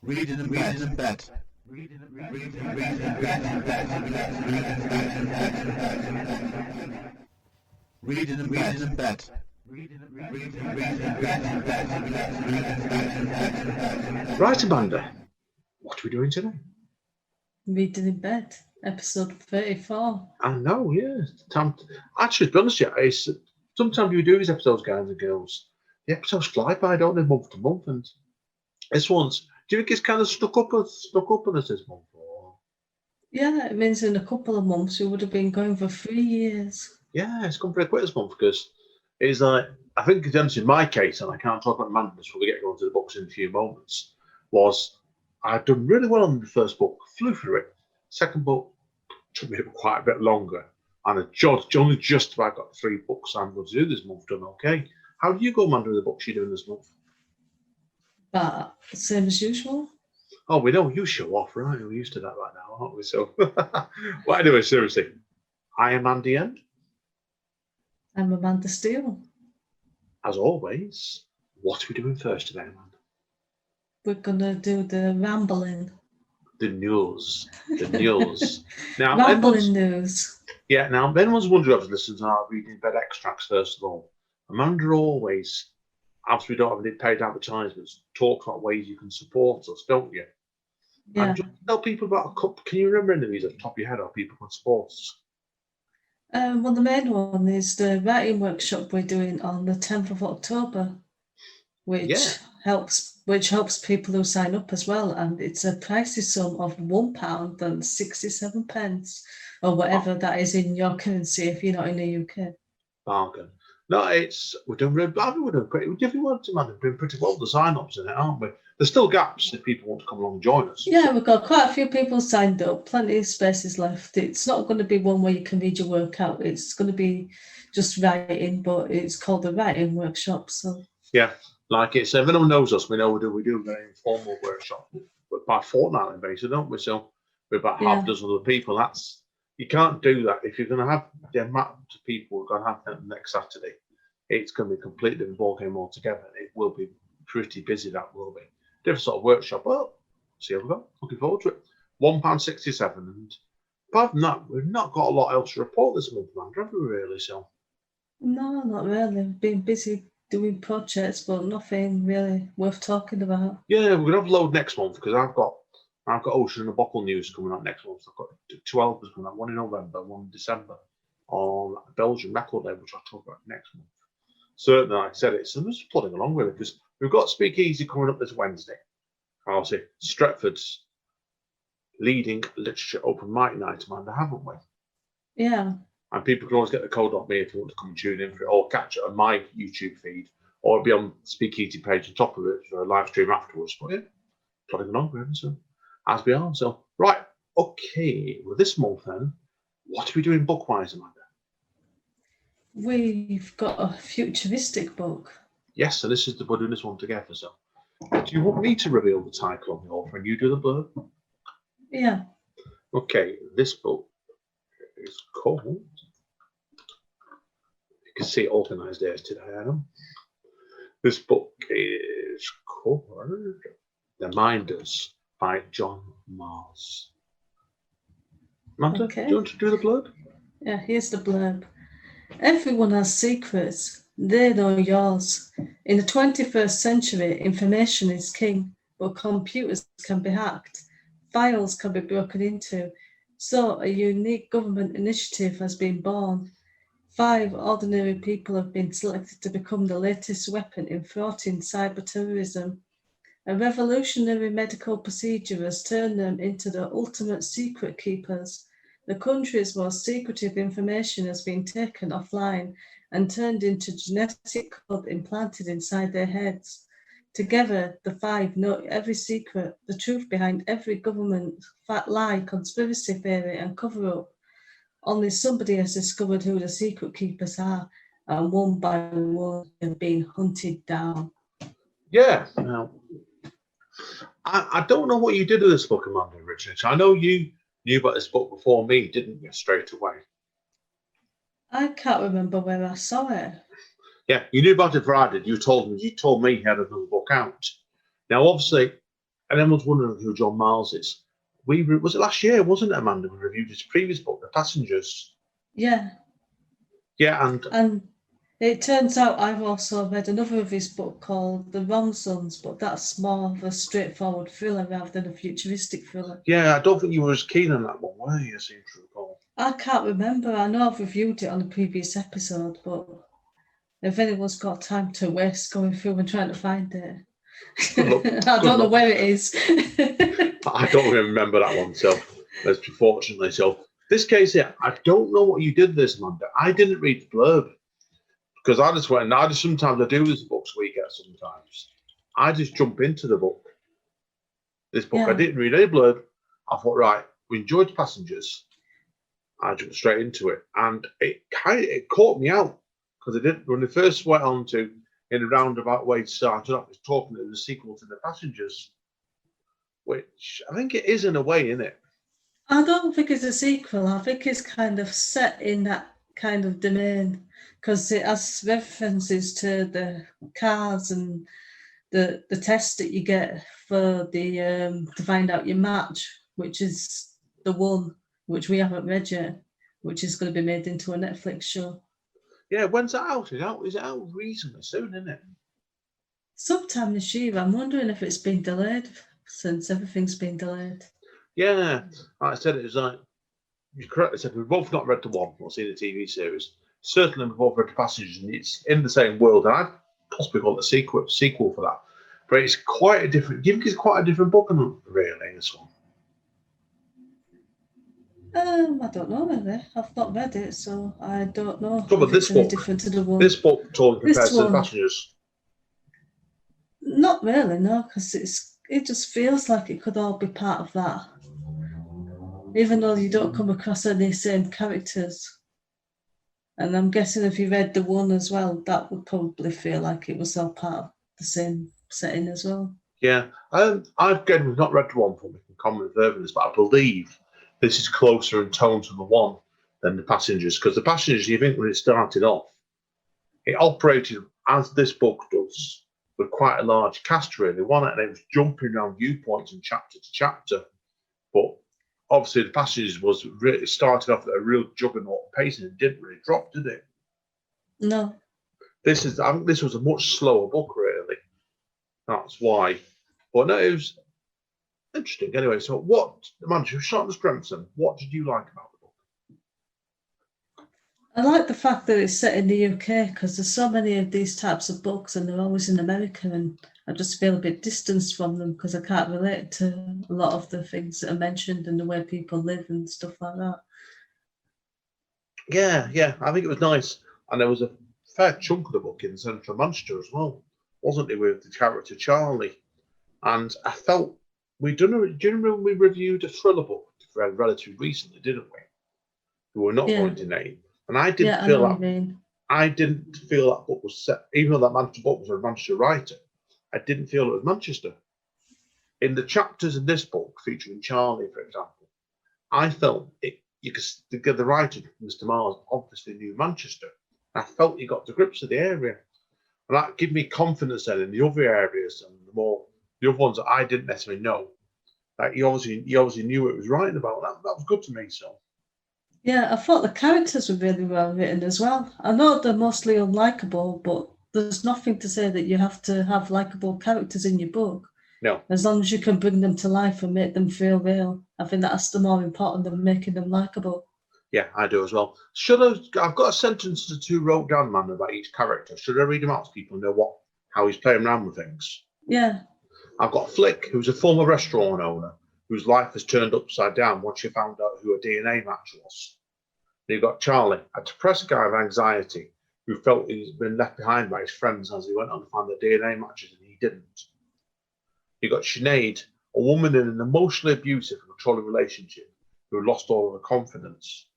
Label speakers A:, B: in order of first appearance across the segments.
A: Reading in bed. Reading in bed.
B: Right, Amanda. What are we doing today?
C: Reading in bed, episode 34.
B: I know, yeah. Actually, to be honest, it's sometimes we do these episodes, guys and girls. The episodes fly by, don't they, month to month? And this one's. Do you think it's kind of stuck up on us this month? Or?
C: Yeah, it means in a couple of months we would have been going for 3 years.
B: Yeah, it's come pretty quick this month because it's like, I think it's in my case, and I can't talk about Amanda's before we get going to the books in a few moments, was I'd done really well on the first book, flew through it. Second book took me quite a bit longer, and I only just about got 3 books I'm going to do this month done okay. How do you go, Amanda, with the books you're doing this month?
C: But same as usual.
B: Oh, we know you show off, right? We're used to that right now, aren't we? So, well, anyway, seriously, I am Andy End.
C: I'm Amanda Steele.
B: As always, what are we doing first today, Amanda?
C: We're going to do the rambling.
B: The news. Now,
C: rambling news.
B: Yeah, now, if anyone's wondering if listens to our reading bed extracts, first of all, Amanda always, after we don't have any paid advertisements, talks about ways you can support us, don't you?
C: Yeah.
B: And just tell people about a couple. Can you remember any of these off the top of your head how people can support us?
C: Well, the main one is the writing workshop we're doing on the 10th of October, which helps people who sign up as well, and it's a pricey sum of £1 and 67 pence, or whatever that is in your currency if you're not in the UK.
B: Bargain. No, we're doing really bad. We're doing pretty. We definitely want to, man. We're doing pretty well with the sign-ups in it, aren't we? There's still gaps if people want to come along and join us.
C: Yeah, we've got quite a few people signed up. Plenty of spaces left. It's not going to be one where you can read your work out. It's going to be just writing, but it's called the writing workshop. So
B: yeah, like it's if anyone knows us, we know we do a very informal workshop, but by fortnightly basis, don't we? So we're about half a dozen other people. You can't do that if you're going to have the amount of people we're going to have them next Saturday. It's going to be a completely different ball game altogether. It will be pretty busy. That will be different sort of workshop. Well, see how we go. Looking forward to it. £1.67, and apart from that, we've not got a lot else to report this month, man. Have we really? So
C: no, not really. We've been busy doing projects, but nothing really worth talking about.
B: Yeah, we're gonna have a load next month because I've got Ocean and the Bottle news coming out next month. I've got 2 albums coming out, one in November, one in December, on a Belgian record label, which I'll talk about next month. Certainly, like I said, I'm just plodding along with it because we've got Speakeasy coming up this Wednesday. I'll say Stretford's leading literature open mic night, Amanda, haven't we?
C: Yeah.
B: And people can always get the code off me if you want to come and tune in for it, or catch it on my YouTube feed, or it'll be on Speakeasy page on top of it for a live stream afterwards. But yeah, plodding along with it, so as we are. So right, okay. Well, this month then, what are we doing book-wise, Amanda?
C: We've got a futuristic book.
B: Yes, so we're doing this one together. So, do you want me to reveal the title of the author and you do the blurb?
C: Yeah.
B: Okay, this book is called. You can see organised there today, Adam. This book is called The Minders by John Mars. Amanda, do you want to do the blurb?
C: Yeah, here's the blurb. Everyone has secrets. They know yours. In the 21st century, information is king, but computers can be hacked. Files can be broken into. So a unique government initiative has been born. 5 ordinary people have been selected to become the latest weapon in thwarting cyber terrorism. A revolutionary medical procedure has turned them into the ultimate secret keepers. The country's most secretive information has been taken offline and turned into genetic code implanted inside their heads. Together, the 5 know every secret, the truth behind every government, fat lie, conspiracy theory, and cover-up. Only somebody has discovered who the secret keepers are, and one by one have been hunted down.
B: Yeah. Now, I don't know what you did with this book, Amanda Richards. I know you knew about this book before me, didn't you, straight away?
C: I can't remember where I saw it.
B: Yeah, you knew about it Friday. You told me you had another book out. Now, obviously, And everyone's wondering who John Miles is. Was it last year, wasn't it, Amanda? We reviewed his previous book, The Passengers.
C: Yeah.
B: Yeah,
C: and it turns out I've also read another of his book called The Wrong Sons, but that's more of a straightforward thriller rather than a futuristic thriller.
B: Yeah, I don't think you were as keen on that one, were you? I seem to recall.
C: I can't remember. I know I've reviewed it on a previous episode, but if anyone's got time to waste going through and trying to find it, I don't know where it is.
B: I don't remember that one, so fortunately. So this case here, I don't know what you did this, Amanda. I didn't read the blurb because I just went. Sometimes I do this books we get. Sometimes I just jump into the book. This book, I didn't read any blurb. I thought, right, we enjoyed Passengers. I jumped straight into it, and it caught me out because it didn't. When they first went on to, in a roundabout way, started off, was talking to the sequel to The Passengers, which I think it is in a way, isn't it?
C: I don't think it's a sequel. I think it's kind of set in that kind of domain because it has references to the cars and the test that you get for the to find out your match, which is the one which we haven't read yet, which is going to be made into a Netflix show.
B: Yeah, when's that out? Is it out reasonably soon, isn't it?
C: Sometime this year. I'm wondering if it's been delayed since everything's been delayed.
B: Yeah, like I said, it was like you correctly said we've both not read the one or seen the TV series. Certainly, we've both read the Passengers, and it's in the same world. And I'd possibly call it a sequel for that. But it's quite a different. Do you think it's quite a different book, really? This one.
C: I don't know really. I've not read it, so I don't know.
B: So, but this book,
C: different to the one.
B: This book totally compares to The Passengers.
C: Not really, no, because it just feels like it could all be part of that, even though you don't come across any same characters. And I'm guessing if you read the one as well, that would probably feel like it was all part of the same setting as well.
B: Yeah, we've not read the one, for we can comment further on this, but I believe this is closer in tone to the one than The Passengers, because The Passengers, you think when it started off, it operated as this book does, with quite a large cast really, and it was jumping around viewpoints and chapter to chapter. But obviously, The Passengers was really started off at a real juggernaut pace, and it didn't really drop, did it?
C: No.
B: I think this was a much slower book, really. That's why. But no, it was interesting. Anyway, so Amanda, Charlotte Scrempson, what did you like about the book?
C: I like the fact that it's set in the UK because there's so many of these types of books and they're always in America, and I just feel a bit distanced from them because I can't relate to a lot of the things that are mentioned and the way people live and stuff like that.
B: Yeah, I think it was nice. And there was a fair chunk of the book in central Manchester as well, wasn't it, with the character Charlie? And I felt do you remember we reviewed a thriller book relatively recently, didn't we? Who we're not going to name. And I didn't feel that book was set, even though that Manchester book was a Manchester writer, I didn't feel it was Manchester. In the chapters in this book featuring Charlie, for example, I felt you could get the writer, Mr. Miles, obviously knew Manchester. I felt he got to grips with the area. And that gave me confidence then in the other areas and the other ones that I didn't necessarily know. Like he obviously knew what he was writing about. That was good to me. So
C: yeah, I thought the characters were really well written as well. I know they're mostly unlikable, but there's nothing to say that you have to have likable characters in your book.
B: No.
C: As long as you can bring them to life and make them feel real. I think that's the more important than making them likable.
B: Yeah, I do as well. I've got a sentence or two wrote down, man, about each character. Should I read them out so people know how he's playing around with things?
C: Yeah.
B: I've got Flick, who's a former restaurant owner whose life has turned upside down once she found out who a DNA match was. And you've got Charlie, a depressed guy with anxiety who felt he's been left behind by his friends as he went on to find the DNA matches and he didn't. You've got Sinead, a woman in an emotionally abusive and controlling relationship who lost all of her confidence.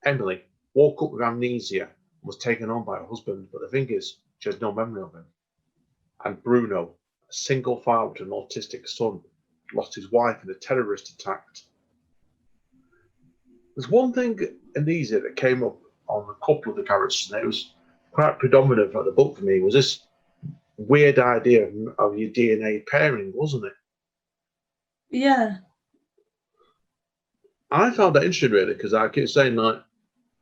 B: Emily woke up with amnesia and was taken on by her husband, but the thing is, she has no memory of him. And Bruno, a single father with an autistic son, lost his wife in a terrorist attack. There's one thing in these that came up on a couple of the characters, and it was quite predominant for the book for me, was this weird idea of your DNA pairing, wasn't it?
C: Yeah.
B: I found that interesting, really, because I keep saying, like,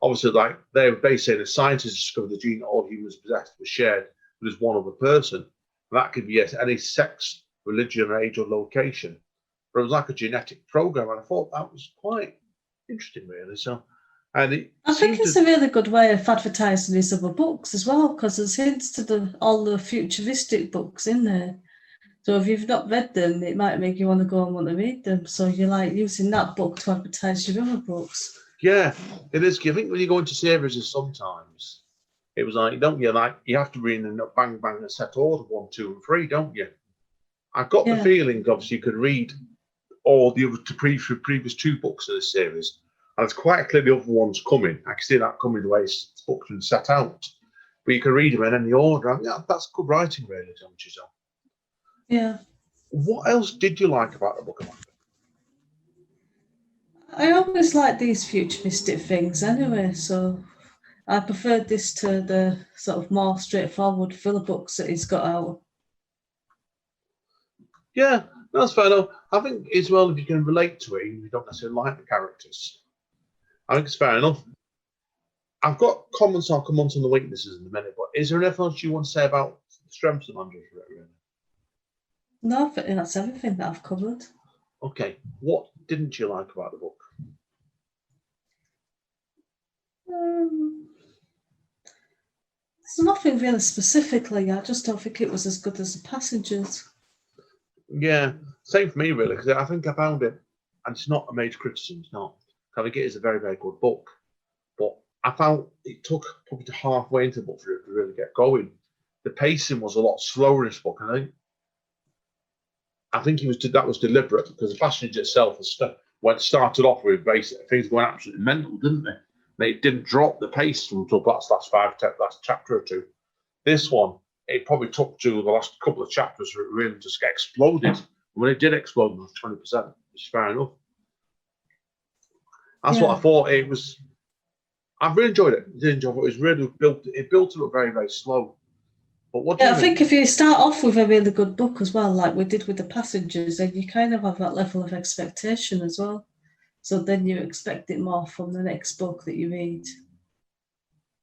B: obviously, like, they were basically saying that scientists discovered the gene that all humans possessed was shared with just one other person. That could be, yes, any sex, religion, age, or location. But it was like a genetic program, and I thought that was quite interesting, really. So, and it
C: I think
B: seemed
C: it's
B: to,
C: a really good way of advertising these other books as well, because there's hints to all the futuristic books in there. So if you've not read them, it might make you want to go and want to read them. So you're like using that book to advertise your other books.
B: yeah, it is. I think when you go into series, sometimes it was like, don't you? Like, you have to read in a bang, bang, and set order 1, 2, and 3, don't you? I got the
C: Yeah.
B: feeling, obviously, you could read all the other previous 2 books of the series, and it's quite clear the other one's coming. I can see that coming the way it's booked and set out. But you can read them in any order. I mean, that's good writing, really, don't you? So,
C: Yeah.
B: what else did you like about the book, Amanda?
C: I always like these futuristic things anyway, so I preferred this to the sort of more straightforward filler books that he's got out.
B: Yeah, that's fair enough. I think as well, if you can relate to it, you don't necessarily like the characters. I think it's fair enough. I've got comments. I'll come on to the weaknesses in a minute. But is there anything else you want to say about the strengths of Andrew?
C: No, I think that's everything that I've covered.
B: Okay, what didn't you like about the book?
C: There's nothing really specifically. I just don't think it was as good as The Passengers.
B: Yeah, same for me, really, because I think I found it, and it's not a major criticism. It's not. I think it is a very, very good book, but I found it took probably to halfway into the book for it to really get going. The pacing was a lot slower in this book, and I think that was deliberate because The Passenger itself started off with basic things going absolutely mental, didn't they? They didn't drop the pace until that last chapter or 2. This one, it probably took to the last couple of chapters for it really just get exploded. And when it did explode, it was 20%, which is fair enough. That's what I thought. I really enjoyed it. It was really built. It built up very, very slow. But what do you
C: I think if you start off with a really good book as well, like we did with The Passengers, then you kind of have that level of expectation as well. So then you expect it more from the next book that you read.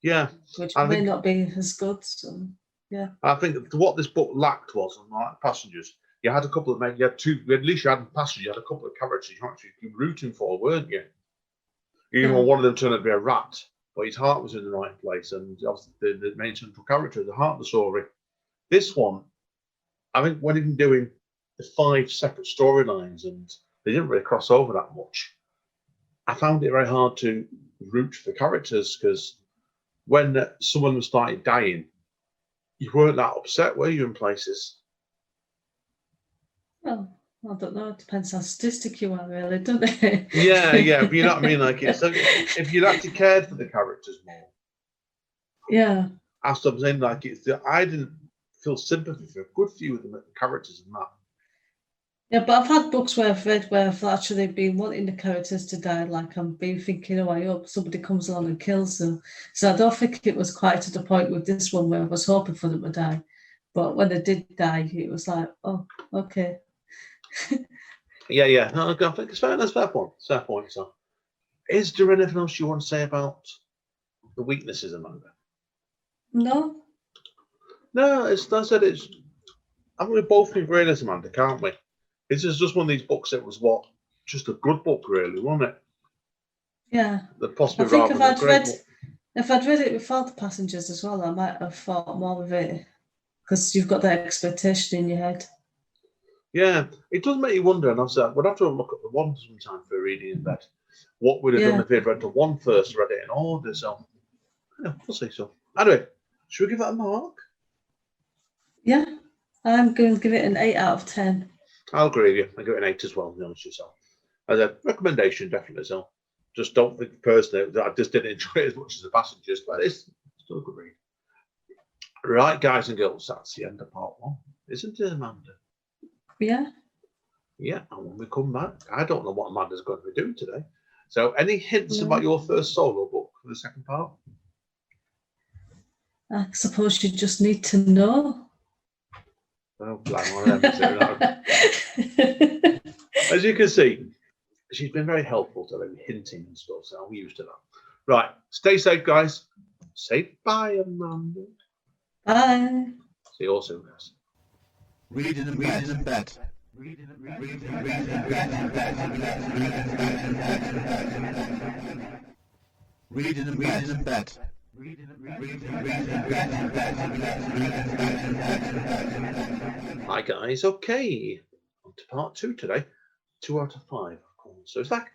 B: Yeah.
C: Which may not be as good. So, yeah.
B: I think what this book lacked was, unlike Passengers, you had a couple of men, you had 2, at least you had Passengers, you had a couple of characters you actually been rooting for, weren't you? Even when one of them turned out to be a rat, but his heart was in the right place, and obviously the main central character, the heart of the story. This one, I think when even doing the 5 separate storylines, and they didn't really cross over that much, I found it very hard to root for the characters, because when someone started dying, you weren't that upset, were you, in places?
C: Well, I don't know. It depends how sadistic you are, really, doesn't it?
B: Yeah, but you know what I mean? Like, so if you'd actually cared for the characters more,
C: yeah.
B: as I'm saying, like, I didn't feel sympathy for a good few of the characters in that.
C: Yeah, but I've had books where I've read where I've actually been wanting the characters to die, like I'm been thinking, oh, I hope somebody comes along and kills them. So I don't think it was quite to the point with this one where I was hoping for them to die. But when they did die, it was like, oh, okay.
B: Yeah. No, I think it's fair. That's fair point. Fair point. So, is there anything else you want to say about the weaknesses, Amanda?
C: No.
B: No, I said it's. I think we both think realism, Amanda, can't we? This is just one of these books that was just a good book, really, wasn't it?
C: Yeah.
B: That possibly
C: I think
B: rather than a great book.
C: If I'd read it without The Passengers as well, I might have thought more of it because you've got that expectation in your head.
B: Yeah, it does make you wonder, and we'd have to look at the one sometime for reading in bed. What would have done if they'd read the one first, read it in order? So, yeah, we'll see. So, anyway, should we give that a mark?
C: Yeah, I'm going to give it an 8 out of 10.
B: I'll agree with you. I give it an 8 as well, to be honest with yourself. As a recommendation, definitely. So, just don't think personally that I just didn't enjoy it as much as The Passengers, but it's still a good read. Right, guys and girls, that's the end of part 1, isn't it, Amanda?
C: Yeah.
B: Yeah, and when we come back, I don't know what Amanda's going to be doing today. So, any hints about your first solo book for the second part?
C: I suppose you just need to know.
B: Oh, blimey, one of them, is it? As you can see, she's been very helpful to them, hinting and stuff, so I'm used to that. Right, stay safe, guys. Say bye, Amanda.
C: Bye.
B: See you all soon, guys.
A: Reading and bet. Reading and bet.
B: Hi, guys. Okay, on to part 2 today. 2 out of 5, of course. So it's like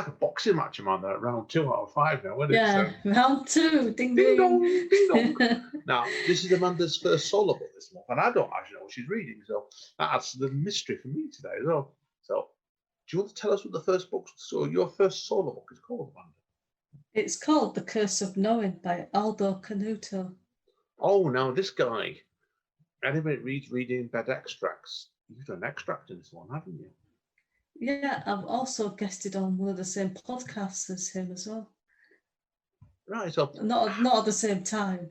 B: a boxing match, Amanda. Round 2 out of 5 now, isn't it?
C: Yeah, round 2. Ding
B: Ding
C: ding.
B: dong, ding dong. Now, this is Amanda's first solo book this month, and I don't actually know what she's reading, so that's the mystery for me today as well. So, do you want to tell us what the first book, so your first solo book is called, Amanda?
C: It's called The Curse of Knowing by Aldo Cernuto.
B: Oh, now this guy, anybody reading bed extracts, you've done an extract in this one, haven't you?
C: Yeah, I've also guested on one of the same podcasts as him as well.
B: Right, so
C: Not at the same time.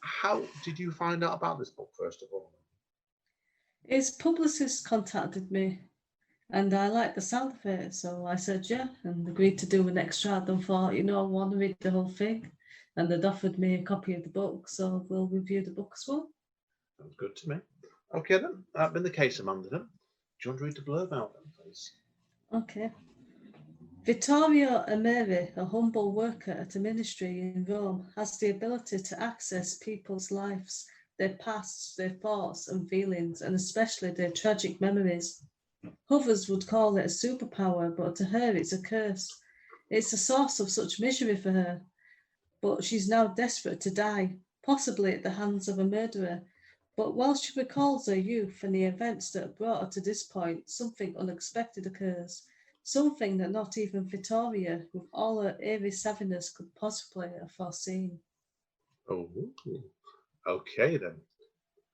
B: how did you find out about this book, first of all?
C: His publicist contacted me and I liked the sound of it, so I said yeah and agreed to do an extract and thought, I want to read the whole thing. And they'd offered me a copy of the book, so we'll review the book as well.
B: Sounds good to me. Okay then, that's been the case, Amanda. Then. Do you want to read the blurb out then, please?
C: Okay. Vittorio Ameri, a humble worker at a ministry in Rome, has the ability to access people's lives, their pasts, their thoughts and feelings, and especially their tragic memories. Others would call it a superpower, but to her it's a curse. It's a source of such misery for her. But she's now desperate to die, possibly at the hands of a murderer. But while she recalls her youth and the events that brought her to this point, something unexpected occurs. Something that not even Vittoria, with all her eerie savviness, could possibly have foreseen.
B: Oh, okay then.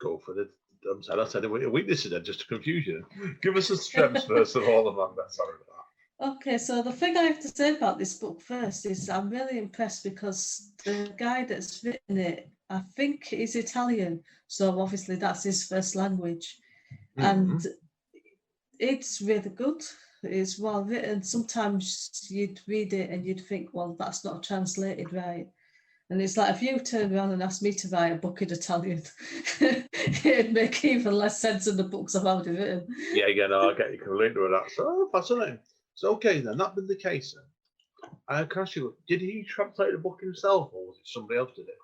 B: Go for the. I'm sorry, I said weaknesses then, just to confuse you. Give us the strengths first of all, Amanda. Sorry about that.
C: Okay, so the thing I have to say about this book first is I'm really impressed because the guy that's written it, I think he's Italian, so obviously that's his first language. And it's really good. It's well written. Sometimes you'd read it and you'd think, well, that's not translated right. And it's like if you turned around and asked me to write a book in Italian, it'd make even less sense than the books I've already written.
B: Yeah, again, I'll get you completely with that. So fascinating. So okay then, that been the case then. I can ask you, did he translate the book himself, or was it somebody else did it?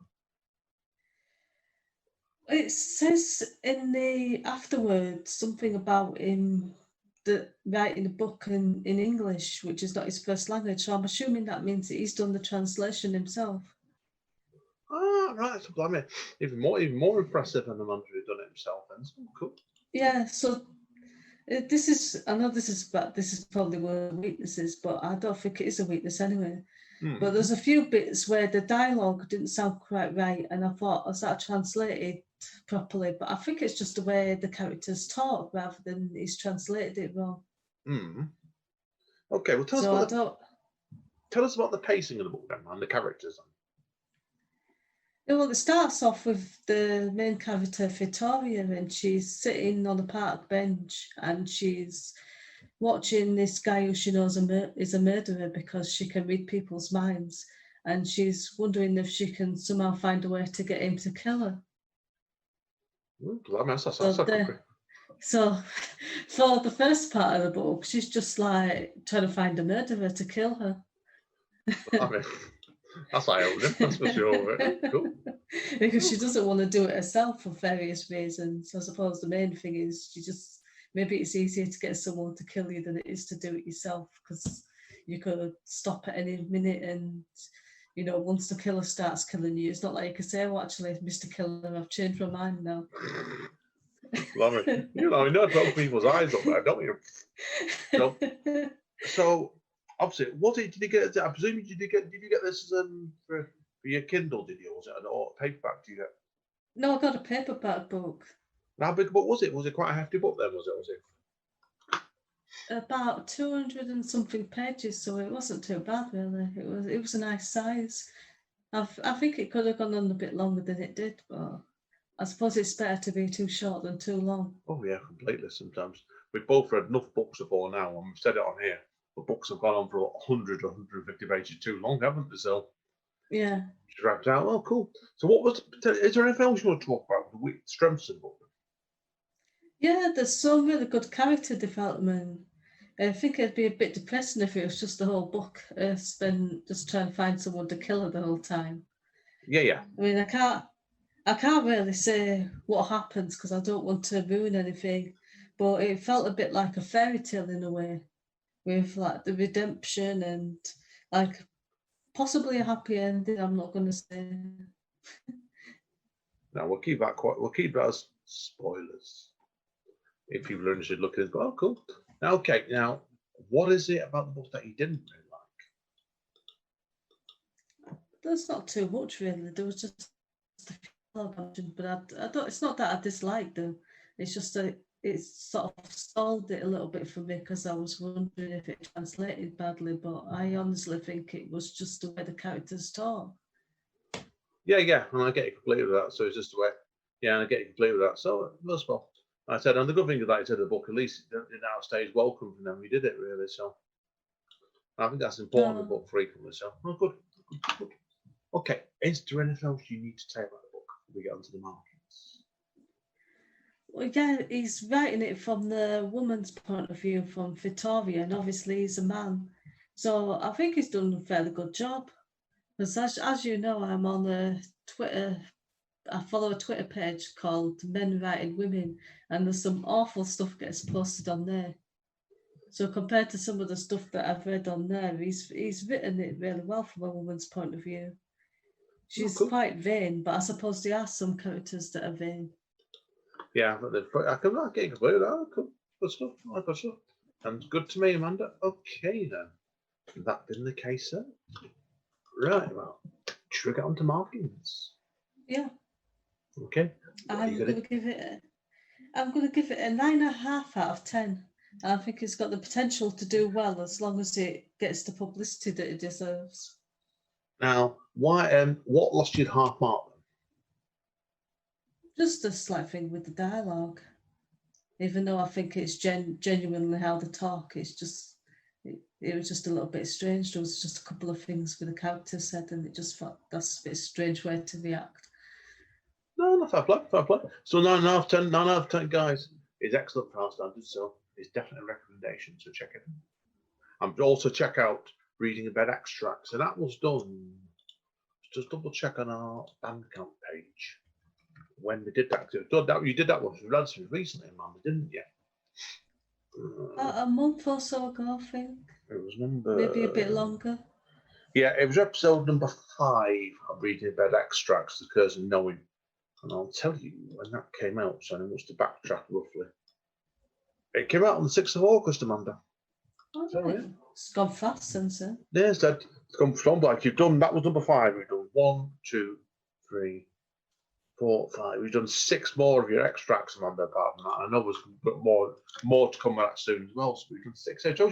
C: It says in the afterwards something about him writing a book in English, which is not his first language. So I'm assuming that means that he's done the translation himself.
B: Ah, right. So I mean, even more impressive than the man who's done it himself. Then, so cool.
C: Yeah. So this is probably one of the weaknesses, but I don't think it is a weakness anyway. But there's a few bits where the dialogue didn't sound quite right, and I thought, is that translated properly? But I think it's just the way the characters talk rather than he's translated it wrong.
B: Okay, well tell us about the pacing of the book then, and the characters.
C: Well, it starts off with the main character, Vittoria, and she's sitting on a park bench and she's watching this guy who she knows is a murderer because she can read people's minds, and she's wondering if she can somehow find a way to get him to kill her. So for the first part of the book, she's just like trying to find a murderer to kill her.
B: I mean, that's eye-opening, that's for sure. Cool.
C: Because she doesn't want to do it herself for various reasons. I suppose the main thing is maybe it's easier to get someone to kill you than it is to do it yourself, because you could stop at any minute and, once the killer starts killing you, it's not like you can say, well, actually, Mr. Killer, I've changed my mind now.
B: Love it. You know to open people's eyes up there, don't you? So obviously, did you get? I presume did you get this for your Kindle? Did you? Was it an paperback? Did you get?
C: No, I got a paperback book.
B: How big a book was it? Was it quite a hefty book then? Was it?
C: About 200 and something pages, so it wasn't too bad really. It was a nice size. I think it could have gone on a bit longer than it did, but I suppose it's better to be too short than too long.
B: Oh yeah, completely. Sometimes we've both read enough books before now, and we've said it on here. But books have gone on for 100 or 150 pages too long, haven't they? So
C: Yeah.
B: just wrapped out. Oh, cool. So is there anything else you want to talk about? The strengths of the book?
C: Yeah, there's some really good character development. I think it'd be a bit depressing if it was just the whole book spent just trying to find someone to kill her the whole time.
B: Yeah.
C: I mean, I can't really say what happens because I don't want to ruin anything, but it felt a bit like a fairy tale in a way, with like the redemption and like possibly a happy ending. I'm not going to say.
B: No, we'll keep that as spoilers. If people are interested, look at it. Oh, cool. Okay, now what is it about the book that you didn't really like?
C: There's not too much really. There was just a few, but I don't. It's not that I dislike them. It's just that it's sort of stalled it a little bit for me because I was wondering if it translated badly. But I honestly think it was just the way the characters talk.
B: Yeah, and I get you completely with that. So it's just the way. Yeah, and I get you completely with that. So most of all, I said, and the good thing is that you said the book, at least it now stays welcome from them. We did it really, so I think that's important. The book frequently. So good. Okay, is there anything else you need to say about the book before we get onto the markings?
C: Well, yeah, he's writing it from the woman's point of view, from Victoria, and obviously he's a man. So I think he's done a fairly good job. Because as you know, I'm on a Twitter. I follow a Twitter page called Men Writing Women, and there's some awful stuff gets posted on there. So compared to some of the stuff that I've read on there, he's written it really well from a woman's point of view. She's quite vain, but I suppose there are some characters that are vain.
B: Yeah, but I can not get completely that. Cool. Good stuff. Good stuff. And good to me, Amanda. Okay, then. That being the case, then. Right, well, should we get on to markings?
C: Yeah.
B: Okay.
C: I'm going to give it a 9.5 out of 10. And I think it's got the potential to do well as long as it gets the publicity that it deserves.
B: Now, why? What lost you the half mark?
C: Just a slight thing with the dialogue. Even though I think it's genuinely how they talk, it's just it was just a little bit strange. There was just a couple of things with the characters said, and it just felt that's a bit strange way to react.
B: No, fair play. So 9 out of 10, guys, is excellent for our standards. So it's definitely a recommendation. So check it out. And also check out Reading in Bed Extracts. So that was done. Just double check on our Bandcamp page when we did that. You did that one relatively recently, Amanda, didn't you?
C: A month or so ago, I think.
B: It was
C: maybe a bit longer.
B: Yeah, it was episode number 5 of Reading in Bed Extracts, The Curse of Knowing. And I'll tell you when that came out, so I must have backtracked roughly. It came out on the 6th of August, Amanda.
C: Oh, so, yeah. It's gone fast since then.
B: Yeah, it's gone from like you've done. That was number 5. We've done 1, 2, 3, 4, 5. We've done 6 more of your extracts, Amanda. Apart from that, I know there's more to come out soon as well. So we've done 6. So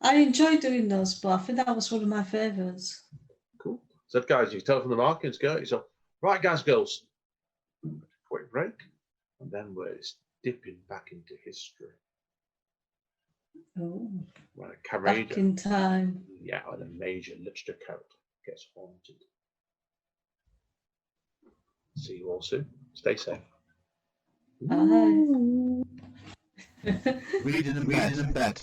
C: I enjoy doing those, but I think that was one of my favourites.
B: Cool. So, guys, you can tell from the markings, go. So, right, guys, girls. Quick break, and then we're dipping back into history.
C: Oh,
B: back
C: in time.
B: Yeah, when a major literature character gets haunted. See you all soon. Stay safe.
C: Bye.
A: Reading in bed.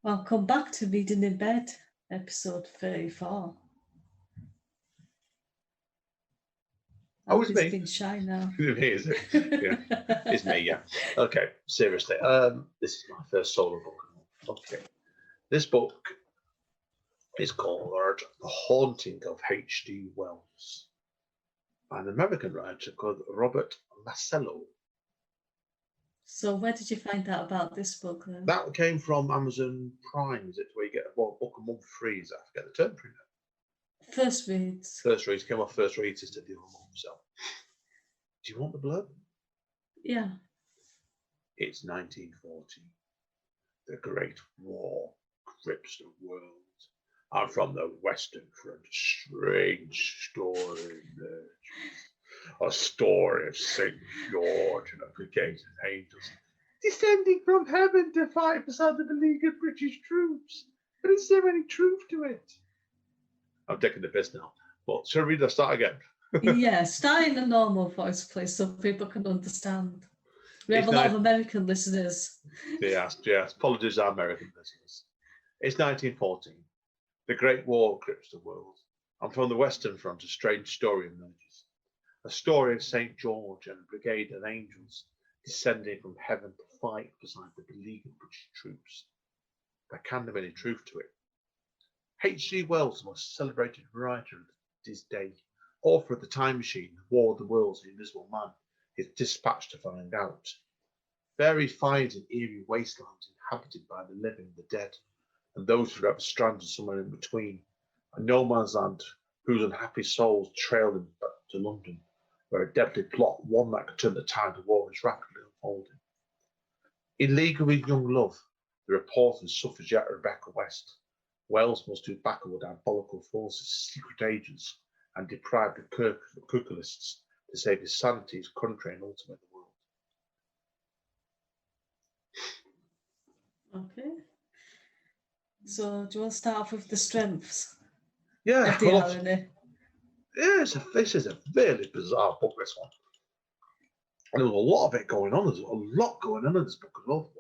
C: Welcome back to Reading in Bed, episode 34.
B: Oh, it's me.
C: Been shy now.
B: Is it? Yeah, it's me. Yeah. Okay. Seriously, this is my first solo book. Okay, this book is called "The Haunting of H.G. Wells" by an American writer called Robert Masello.
C: So where did you find out about this book then?
B: That came from Amazon Prime, is it? Where you get a book a month free, is that? I forget the term for it.
C: First reads.
B: First reads came off first reads to the other month. So, do you want the blurb?
C: Yeah.
B: It's 1940. The Great War grips the world. And from the Western Front, a strange story emerges. A story of St. George and a brigade of angels descending from heaven to fight beside the beleaguered British troops. But is there any truth to it? I'm taking the piss now. But shall we read that start again?
C: Yeah, start in a normal voice, please, so people can understand. We have
B: It's
C: a lot
B: nice.
C: of American listeners.
B: Yes. Apologies, our American listeners. It's 1914. The Great War grips the world. And from the Western Front, a strange story emerges. A story of St. George and a brigade of angels descending from heaven to fight beside the beleaguered British troops. There can't have any truth to it. H.G. Wells, the most celebrated writer of his day, author of The Time Machine, War of the Worlds, The Invisible Man, is dispatched to find out. There he finds an eerie wasteland inhabited by the living, the dead, and those who are ever stranded somewhere in between, a no man's land whose unhappy souls trail him back to London, where a deadly plot, one that could turn the tide of war, is rapidly unfolding. In league with young love, the reporter and suffragette Rebecca West, Wells must do battle with diabolical forces, secret agents, and deprive the Kirklists to save his sanity, his country, and ultimately the world.
C: Okay. So, do you want to start off with the strengths
B: Yeah,
C: of the irony?
B: This is a really bizarre book, this one. And there's a lot of it going on. There's a lot going on in this book as well.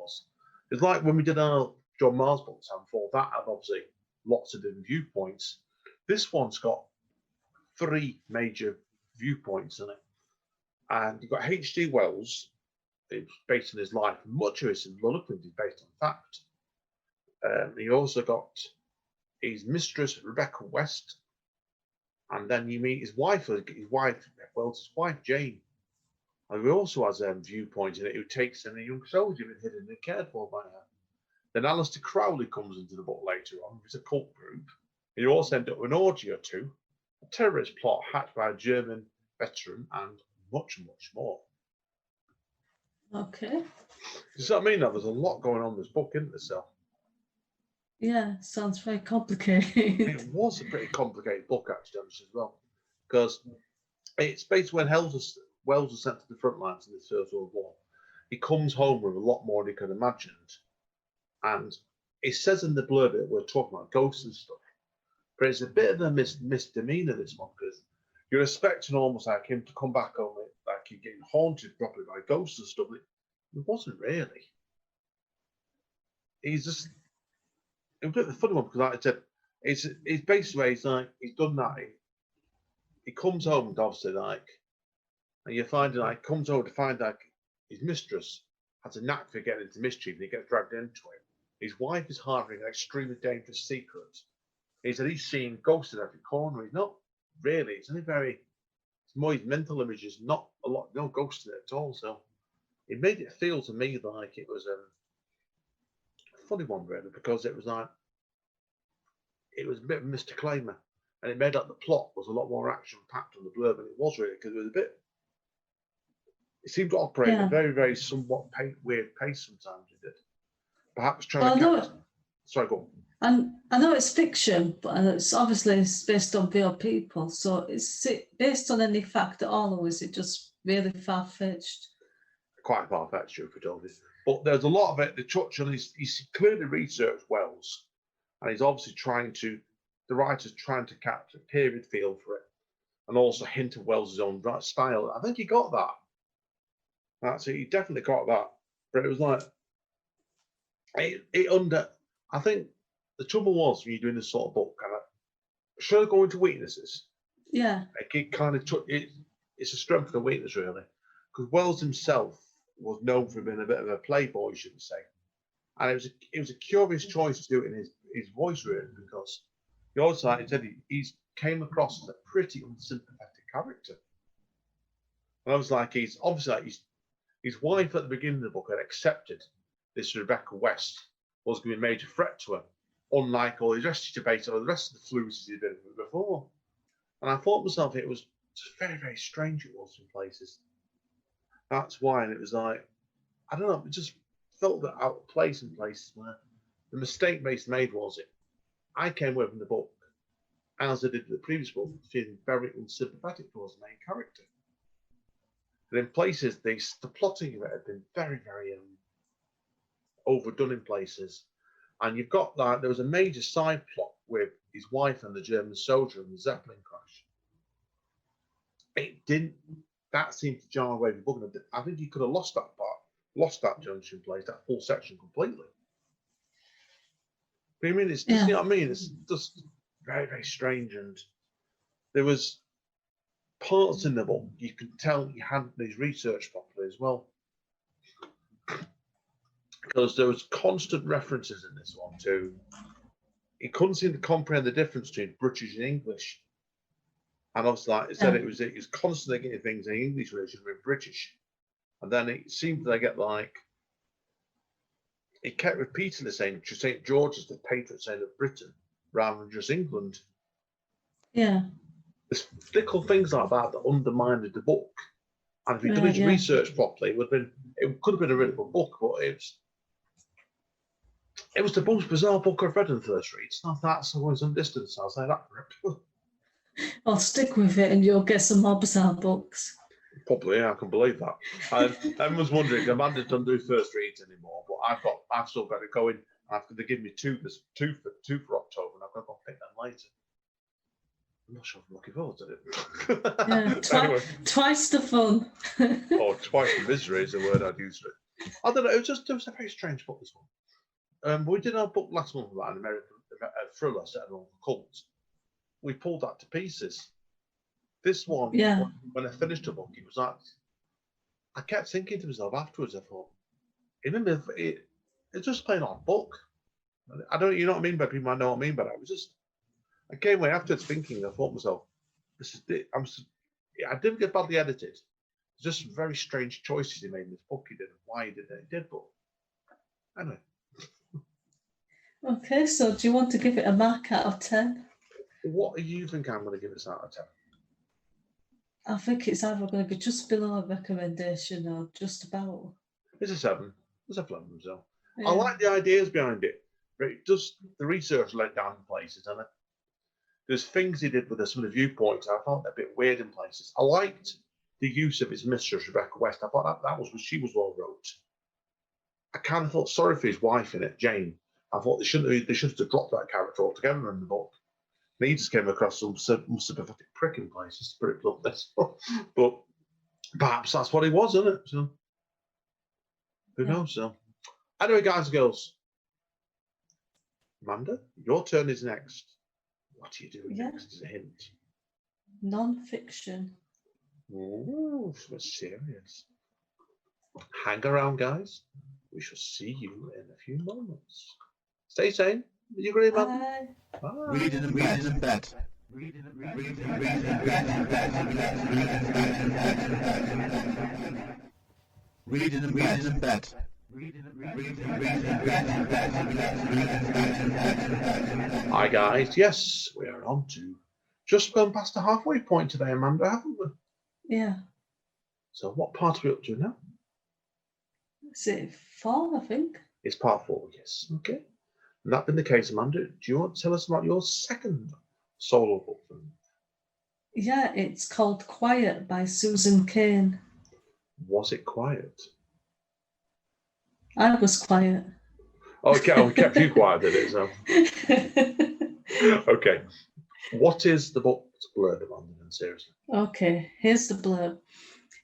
B: It's like when we did our John Mars book time before that, had obviously lots of different viewpoints. This one's got 3 major viewpoints in it. And you've got H.G. Wells, it's based on his life. Much of it in Lilliput is based on fact. You also got his mistress, Rebecca West. And then you meet his wife, Wells' wife, Jane. And he also has a viewpoint in it who takes in a young soldier been hidden and cared for by her. Then Alistair Crowley comes into the book later on. It's a cult group. And you also end up with an orgy or two, a terrorist plot hatched by a German veteran, and much, much more.
C: Okay.
B: Does that mean that there's a lot going on in this book, isn't there, Sal?
C: Yeah, sounds very complicated.
B: It was a pretty complicated book, actually, as well, because it's based when Wells was sent to the front lines in the First World War. He comes home with a lot more than he could have imagined. And it says in the blurb that we're talking about ghosts and stuff, but it's a bit of a misdemeanor, this one, because you're expecting almost like him to come back home, like he's getting haunted properly by ghosts and stuff. It wasn't really. He's just, it was a bit of a funny one, because like I said, it's basically, he's done that. He comes home and obviously and you find comes over to find his mistress has a knack for getting into mischief, and he gets dragged into it. His wife is harboring an extremely dangerous secret. He said he's seeing ghosts in every corner. He's not really. It's more his mental images, not a lot, no ghosts in it at all. So it made it feel to me like it was a funny one, really, because it was a bit of a misdeclaimer, and it made up the plot was a lot more action packed on the blurb than it was really, because it was a bit. It seemed to operate at a very, very somewhat weird pace sometimes. It did. Perhaps trying to. Sorry, go
C: on. I know it's fiction, but it's obviously based on real people. So is it based on any fact at all, or is it just really far-fetched?
B: Quite far-fetched, if we told you. But there's a lot of it. The touch on he's clearly researched Wells, and he's obviously the writer's trying to capture a period feel for it, and also hint at Wells' own style. I think he got that. He definitely got that. But it was like, I think the trouble was when you're doing this sort of book, should I go into weaknesses?
C: Yeah.
B: It kind of took it. It's a strength and a weakness, really, because Wells himself was known for being a bit of a playboy, should we say? And it was a curious choice to do it in his voice, really, because he also, like I said, he came across as a pretty unsympathetic character. And I was like, he's obviously like his wife at the beginning of the book had accepted this Rebecca West was going to be a major threat to her, unlike all the rest of the rest of the flus he'd been with before. And I thought to myself, it was very, very strange. It was in places. That's why, and it was like, I don't know, it just felt that out of place in places where the mistake made was I came away from the book, as I did with the previous book, feeling very unsympathetic towards the main character. And in places, the plotting of it had been very, very overdone in places. And you've got that, there was a major side plot with his wife and the German soldier and the Zeppelin crash. That seemed to jar away the book. I think you could have lost that part, lost that junction place, that full section completely. But I mean, it's just, you know what I mean? It's just very, very strange. And there was parts in the book you could tell you hadn't these researched properly as well. Because there was constant references in this one to, he couldn't seem to comprehend the difference between British and English. And obviously, like it said, it was constantly getting things in English version with British. And then it seemed to get like, it kept repeatedly saying St. George is the patron saint of Britain rather than just England.
C: Yeah.
B: There's little things like that that undermined the book. And if you'd done his research properly, it could have been a really good book, but it was the most bizarre book I've read in the first read. It's not that, so some distance, I'll say that for it.
C: I'll stick with it and you'll get some more bizarre books.
B: Probably, yeah, I can believe that. Everyone's wondering, Amanda doesn't do first reads anymore, but I've still got it going. They give me two for October, and I've got to go pick them later. I'm not sure if I'm looking forward to it.
C: Yeah,
B: anyway.
C: Twice the fun.
B: Or twice the misery is the word I'd use for it. I don't know, it was a very strange book, this one. We did our book last month about an American thriller set on a cult. We pulled that to pieces. This one, when I finished the book, it was like, I kept thinking to myself afterwards, I thought, it's just plain old book. I don't, you know what I mean by people, I know what I mean by that. It was just, I came away afterwards thinking, I thought to myself, I didn't get badly edited. It's just very strange choices he made in this book. He did, why he did it, he did, but anyway.
C: Okay, so do you want to give it a mark out of 10?
B: What do you think I'm going to give this out of 10?
C: I think it's either going to be just below a recommendation or just about.
B: It's a 7. It's a fun himself. I like the ideas behind it, but it does, the research let down in places, and there's things he did with some of the viewpoints I felt a bit weird in places. I liked the use of his mistress, Rebecca West. I thought she was well wrote. I kind of felt sorry for his wife in it, Jane. I thought they should have dropped that character altogether in the book. And he just came across some sympathetic prick in places, to put it bluntly. But perhaps that's what he was, isn't it? So, who knows? So, anyway, guys and girls, Amanda, your turn is next. What are you doing next as a hint?
C: Non-fiction.
B: Ooh, something serious. Hang around, guys. We shall see you in a few moments. Stay sane. Are you agree, Amanda?
C: Bye.
B: Bye.
A: Reading and bet. Reading and bet.
B: Hi, guys. Yes, we are on to just gone past the halfway point today, Amanda, haven't we?
C: Yeah.
B: So what part are we up to now?
C: Is it 4, I think?
B: It's part 4, yes. Okay. And that being the case, Amanda, do you want to tell us about your second solo book?
C: Yeah, it's called Quiet by Susan Cain.
B: Was it quiet?
C: I was quiet.
B: Okay, we kept you quiet, did it? So. Okay. What is the book's blurb, Amanda, then, seriously?
C: Okay, here's the blurb.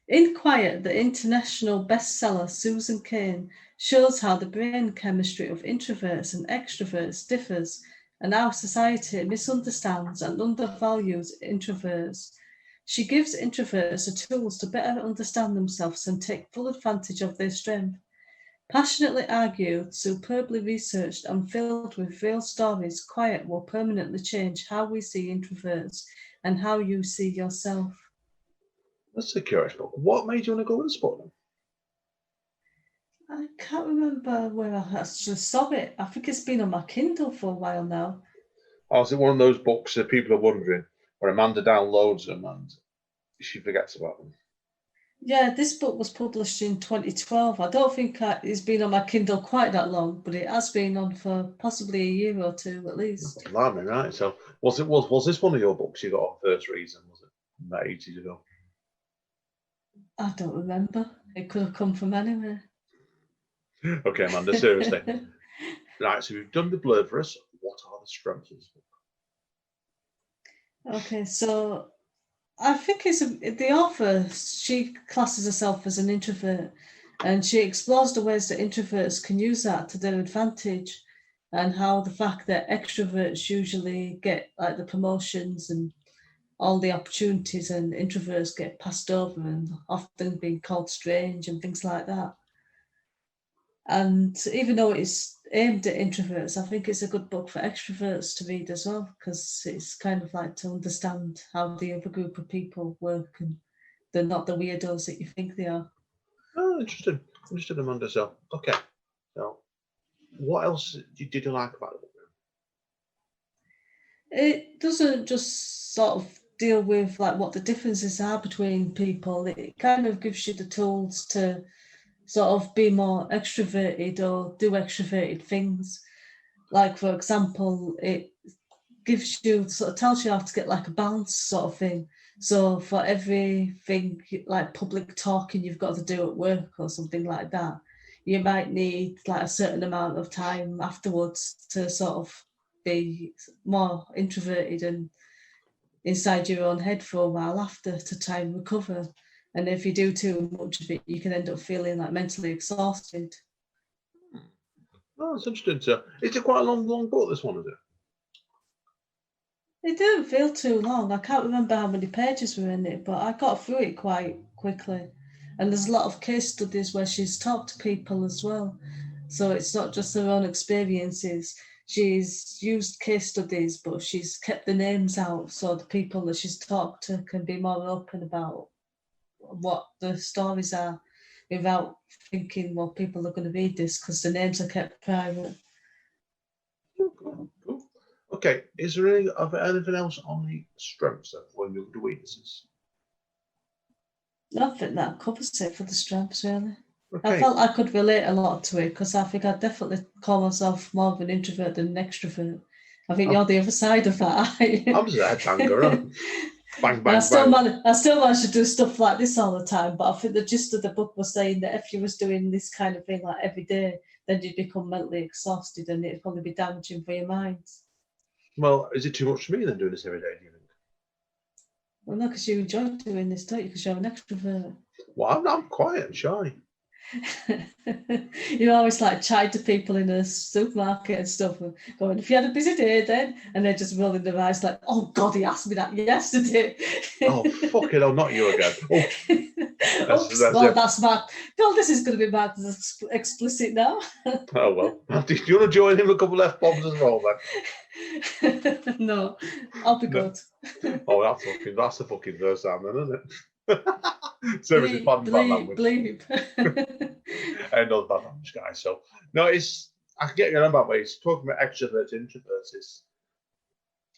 C: In Quiet, the international bestseller Susan Cain shows how the brain chemistry of introverts and extroverts differs and how society misunderstands and undervalues introverts. She gives introverts the tools to better understand themselves and take full advantage of their strength. Passionately argued, superbly researched and filled with real stories, Quiet will permanently change how we see introverts and how you see yourself.
B: That's a curious book. What made you want to go with this book then?
C: I can't remember where I actually saw it. I think it's been on my Kindle for a while now.
B: Oh, is it one of those books that people are wondering where Amanda downloads them and she forgets about them?
C: Yeah, this book was published in 2012. I don't think it's been on my Kindle quite that long, but it has been on for possibly a year or two at least.
B: Blimey, right. So was this one of your books you got on first reason? Was it about 80s ago?
C: I don't remember. It could have come from anywhere.
B: Okay, Amanda, seriously. Right, so we've done the blurb for us. What are the strengths of this book?
C: Okay, so I think the author, she classes herself as an introvert, and she explores the ways that introverts can use that to their advantage, and how the fact that extroverts usually get like the promotions and all the opportunities, and introverts get passed over and often being called strange and things like that. And even though it's aimed at introverts, I think it's a good book for extroverts to read as well, because it's kind of like to understand how the other group of people work, and they're not the weirdos that you think they are.
B: Oh, interesting. Interesting, Amanda. So, okay. So, what else did you like about it?
C: It doesn't just sort of deal with like what the differences are between people. It kind of gives you the tools to sort of be more extroverted or do extroverted things. Like, for example, it gives you, sort of tells you how to get like a balance sort of thing. So for everything like public talking you've got to do at work or something like that, you might need like a certain amount of time afterwards to sort of be more introverted and inside your own head for a while after to try and recover. And if you do too much of it, you can end up feeling like mentally exhausted.
B: Oh, it's interesting. So, is it quite a long book, this one, is it?
C: It didn't feel too long. I can't remember how many pages were in it, but I got through it quite quickly. And there's a lot of case studies where she's talked to people as well. So it's not just her own experiences. She's used case studies, but she's kept the names out so the people that she's talked to can be more open about what the stories are, without thinking, well, people are going to read this, because the names are kept private.
B: Cool. Okay, is there anything else on the strengths then, when you look at the weaknesses?
C: I think that covers it for the strengths, really.
B: Okay.
C: I felt I could relate a lot to it, because I think I definitely call myself more of an introvert than an extrovert. I think you're the other side of that.
B: I'm just a headbanger. Bang, bang,
C: I still
B: bang.
C: manage to do stuff like this all the time, but I think the gist of the book was saying that if you was doing this kind of thing like every day, then you'd become mentally exhausted and it'd probably be damaging for your mind.
B: Well, is it too much for me then doing this every day, do you think?
C: Well, no, because you enjoy doing this, don't you? Because you're an extrovert.
B: Well, I'm quiet and shy.
C: You always like chat to people in a supermarket and stuff, and going, if you had a busy day then, and they're just rolling their eyes like, oh God, he asked me that yesterday.
B: Oh, fuck it, not you again. Oh.
C: That's bad. No, this is going to be bad. Explicit now.
B: Oh, well. Do you want to join him a couple of F-bombs as well
C: then? No, I'll be good.
B: Oh, that's the fucking first time then, isn't it? Seriously, pardon bad language.
C: Bleep.
B: I know bad language, guys. So, no, I can get you on about way. It's talking about extroverts, introverts.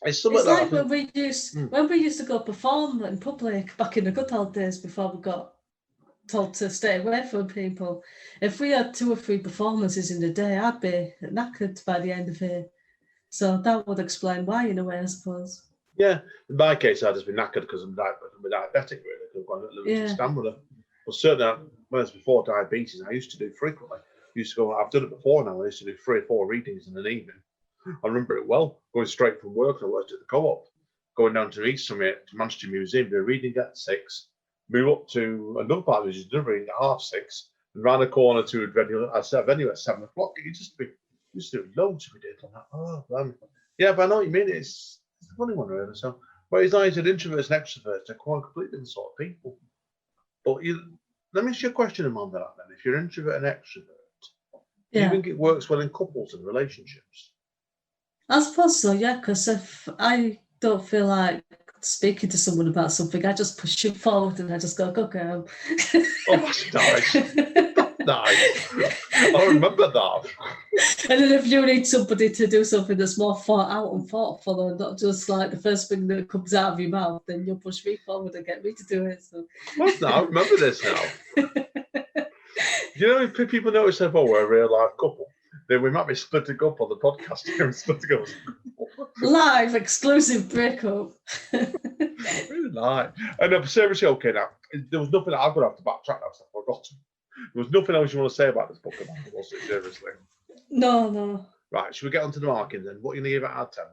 B: It's something
C: like when we used to go perform in public back in the good old days before we got told to stay away from people. If we had 2 or 3 performances in a day, I'd be knackered by the end of it. So that would explain why, in a way, I suppose.
B: Yeah, in my case, I'd just be knackered because I'm diabetic, really. I've got a limited stamina. But certainly, when it was before diabetes, I used to do frequently. I've done it before now. I used to do 3 or 4 readings in an evening. I remember it well, going straight from work. I worked at the Co-op, going down to East Summit, to Manchester Museum, do a reading at 6, move up to another part of the museum, do a reading at 6:30, and round the corner to a venue at 7 o'clock. It used to do loads we did on that. Oh, man. Yeah, but I know what you mean. It's a funny one, really. So, but it's nice that introverts and extroverts are quite completely different sort of people. But let me ask you a question among that then. If you're introvert and extrovert, do you think it works well in couples and relationships?
C: I suppose so, yeah, because if I don't feel like speaking to someone about something, I just push it forward and I just go.
B: Oh, that's nice. nice. I remember that.
C: And then if you need somebody to do something that's more thought out and thoughtful, and not just like the first thing that comes out of your mouth, then you'll push me forward and get me to do it. So.
B: What's that? I remember this now. You know, if people notice that, we're a real life couple, then we might be splitting up on the podcast here. Splitting up.
C: Live exclusive breakup.
B: Really nice. And seriously, okay, now there was nothing. I'm gonna have to backtrack now. I forgot. There was nothing else you want to say about this book, Amanda, was it? Seriously.
C: No.
B: Right. Should we get on to the marking then? What are you gonna give it out of 10?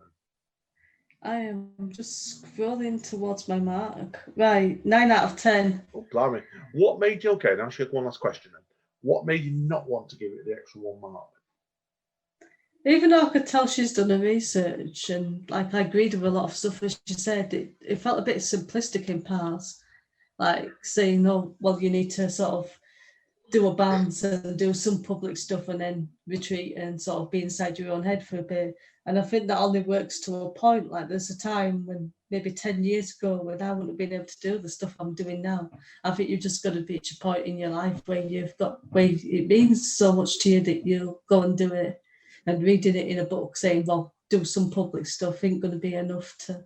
C: I am just scrolling towards my mark. Right, 9 out of 10.
B: Oh, blimey. What made you, okay, now I'll ask you one last question then. What made you not want to give it the extra 1 mark?
C: Even though I could tell she's done her research and like I agreed with a lot of stuff as she said, it felt a bit simplistic in parts. Like saying, oh, well, you need to sort of do a bounce and do some public stuff and then retreat and sort of be inside your own head for a bit. And I think that only works to a point. Like there's a time when maybe 10 years ago when I wouldn't have been able to do the stuff I'm doing now. I think you've just got to reach a point in your life where it means so much to you that you'll go and do it. And reading it in a book saying, well, do some public stuff ain't going to be enough to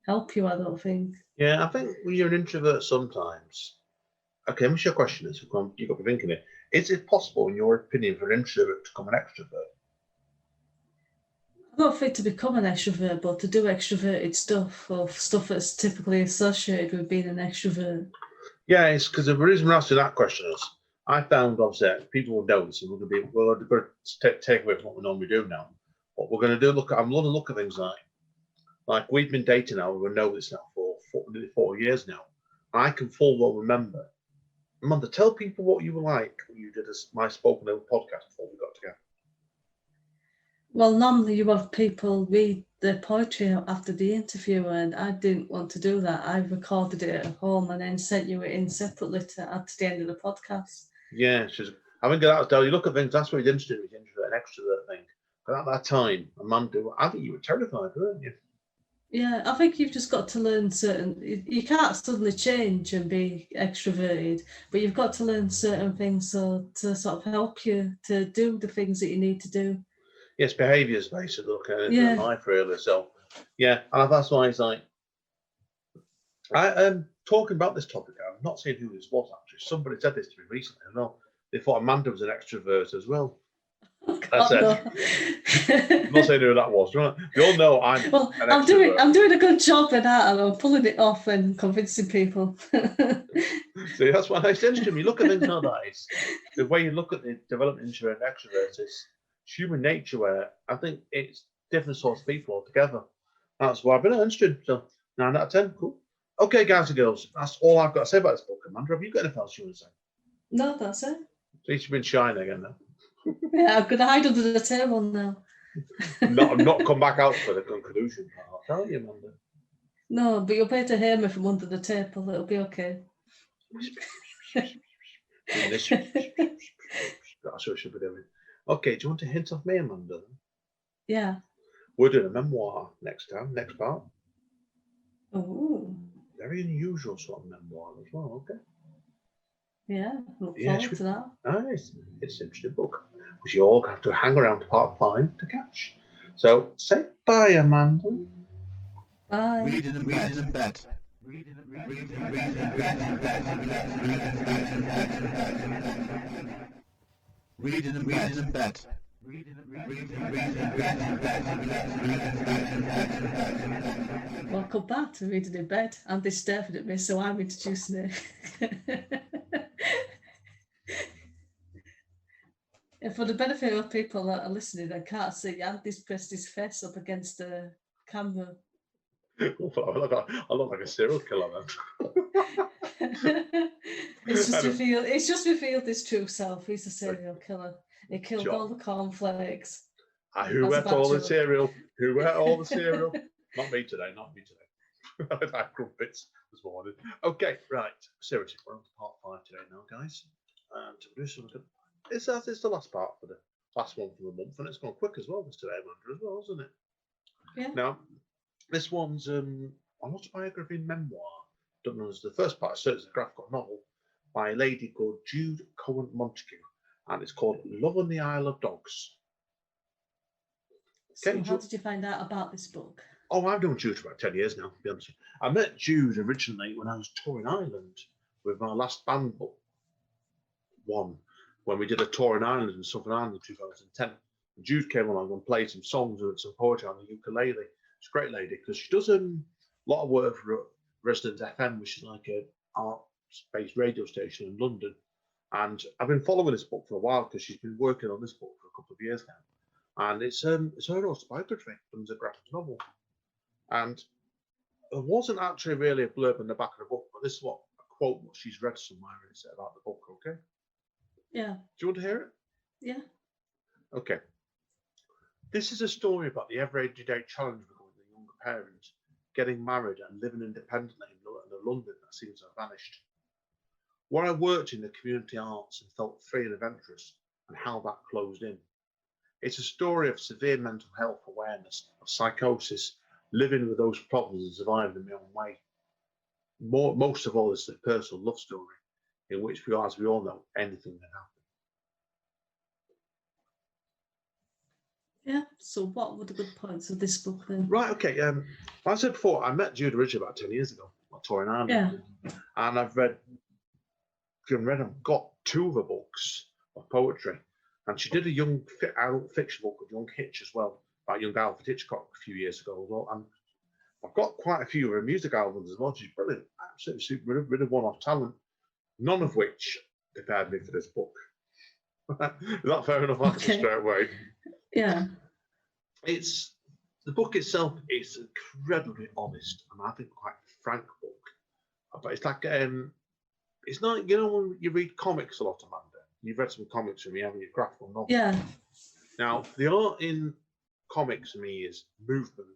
C: help you, I don't think.
B: Yeah, I think when you're an introvert sometimes. Okay, let me ask you a question. You've got to be thinking it. Is it possible, in your opinion, for an introvert to become an extrovert?
C: I don't think to become an extrovert, but to do extroverted stuff or stuff that's typically associated with being an extrovert.
B: Yeah, it's because the reason we're asking that question is I found obviously people will notice and we're going to take away from what we normally do now. What we're going to do, I'm going to look at things like we've been dating now, we've known this now for 4 years now. And I can full well remember. Amanda, tell people what you were like when you did my spoken word podcast before we got together.
C: Well, normally you have people read the poetry after the interview, and I didn't want to do that. I recorded it at home and then sent you it in separately to add to the end of the podcast.
B: Yeah, I think that was, you look at things, that's what it's interesting with introvert and extrovert thing. But at that time, Amanda, I think you were terrified, weren't you?
C: Yeah, I think you've just got to learn you can't suddenly change and be extroverted, but you've got to learn certain things to sort of help you to do the things that you need to do.
B: Yes, behaviours basically, looking at life really. So, yeah, and that's why it's like, I talking about this topic, I'm not saying who this was actually. Somebody said this to me recently. I know they thought Amanda was an extrovert as well. I said, I'm not saying who that was. Right? You all know I'm extrovert.
C: I'm doing a good job in that, and I'm pulling it off and convincing people.
B: See, that's why it's interesting. You look at things like that. It's the way you look at the development introvert and extrovert is human nature, where I think it's different sorts of people altogether. That's why I've been interested. So 9 out of 10, cool. Okay, guys and girls, that's all I've got to say about this book. Amanda, have you got anything else you want to say?
C: No, that's it.
B: So you've been shying again now.
C: Yeah, I'm going to hide under the table now.
B: not come back out for the conclusion part, tell you, Amanda.
C: No, but you'll be able to hear me from under the table. It'll be okay.
B: That's what we should be doing. Okay, do you want a hint of me, Amanda?
C: Yeah.
B: We're doing a memoir next part.
C: Oh.
B: Very unusual sort of memoir as well, okay?
C: Yeah, look forward to that.
B: Nice. It's an interesting book, which you all have to hang around to part 5 to catch. So say bye, Amanda.
C: Bye.
A: Read in bed. Read in bed.
C: Welcome back to Reading in Bed. Andy's staring at me, so I'm introducing it. And for the benefit of people that are listening and can't see, Andy's pressed his face up against the camera.
B: I look like a serial killer then.
C: It's just revealed his true self. He's a serial killer. He killed all the cornflakes.
B: Who ate all the cereal? Not me today. I had crumpets this morning. Okay, right. Seriously, we're on to part 5 today now, guys. It's the last part for the last one for the month, and it's gone quick as well this today, Amanda, as well, isn't it?
C: Yeah.
B: Now, this one's an autobiography memoir, done as the first part, so it's a graphic novel by a lady called Jude Cowan Montague. and it's called Love on the Isle of Dogs.
C: So
B: Okay,
C: how did you find out about this book?
B: Oh, I've known Jude for about 10 years now, to be honest with you. I met Jude originally when I was touring Ireland with my last band book one, when we did a tour in Ireland in Southern Ireland in 2010. And Jude came along and played some songs and some poetry on the ukulele. She's a great lady because she does a lot of work for Resident FM, which is like an art-based radio station in London. And I've been following this book for a while because she's been working on this book for a couple of years now. And it's her autobiography, it's a graphic novel. And there wasn't actually really a blurb in the back of the book, but this is what a quote what she's read somewhere and it said about the book, okay?
C: Yeah.
B: Do you want to hear it?
C: Yeah.
B: Okay. This is a story about the everyday challenge of becoming a younger parent, getting married and living independently in a London that seems to have vanished. Where I worked in the community arts and felt free and adventurous, and how that closed in. It's a story of severe mental health awareness, of psychosis, living with those problems and surviving in my own way. Most of all, it's a personal love story in which, as we all know, anything can happen.
C: Yeah. So what were the good points of this book then?
B: Right, okay. Like I said before, I met Jude originally about 10 years ago, on tour in Ireland.
C: Yeah.
B: And I've got two of her books of poetry. And she did a young adult fiction book with Young Hitch as well, about young Alfred Hitchcock a few years ago as well. And I've got quite a few of her music albums as well. She's brilliant, absolutely super, really one-off talent, none of which prepared me for this book. Is that fair enough?
C: Okay.
B: Straight away.
C: Yeah.
B: The book itself is incredibly honest and I think quite a frank book. But it's like it's not, you know, when you read comics a lot, Amanda. You've read some comics from me, haven't you? Graphic novel.
C: Yeah.
B: Now, the art in comics for me is movement,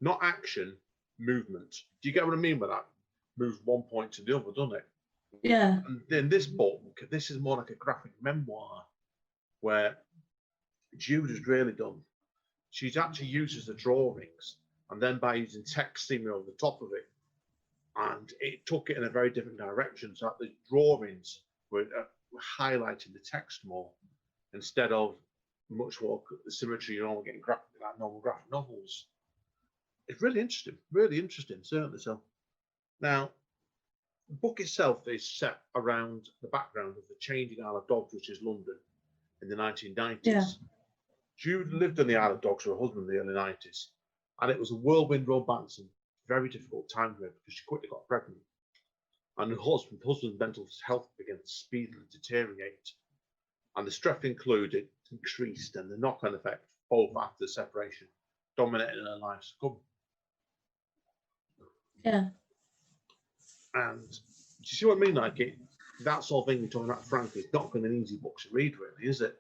B: not action, movement. Do you get what I mean by that? Moves one point to the other, doesn't it?
C: Yeah.
B: And then this book, this is more like a graphic memoir where Jude has really done. She's actually uses the drawings and then by using text seemingly over the top of it, and it took it in a very different direction. So the drawings were highlighting the text more instead of much more the symmetry you're normally getting like normal graphic novels. It's really interesting, certainly. So now the book itself is set around the background of the changing Isle of Dogs, which is London in the 1990s.
C: Yeah.
B: Jude lived on the Isle of Dogs with her husband in the early 90s, and it was a whirlwind romance and very difficult time for her because she quickly got pregnant. And her husband's mental health began to speedily deteriorate, and the stress included increased, and the knock-on effect, both after the separation, dominated her life to come.
C: Yeah.
B: And do you see what I mean? Like that sort of thing you're talking about, frankly, it's not been an easy book to read, really, is it?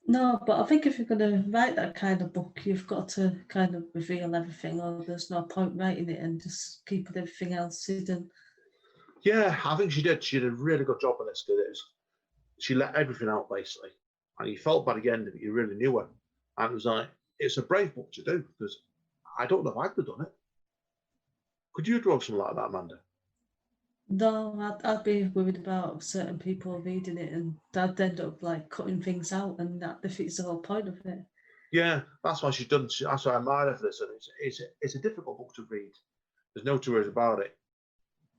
C: No, but I think if you're going to write that kind of book, you've got to kind of reveal everything, or there's no point writing it and just keeping everything else hidden. Yeah,
B: I think she did. She did a really good job on this because she let everything out basically, and you felt by the end of it you really knew her, and it was like it's a brave book to do because I don't know if I could have done it. Could you draw something like that, Amanda?
C: No, I'd be worried about certain people reading it, and I'd end up like cutting things out, and that defeats the whole point of it.
B: Yeah, that's why she's done. That's why I admire her for this, and it's a difficult book to read. There's no two ways about it.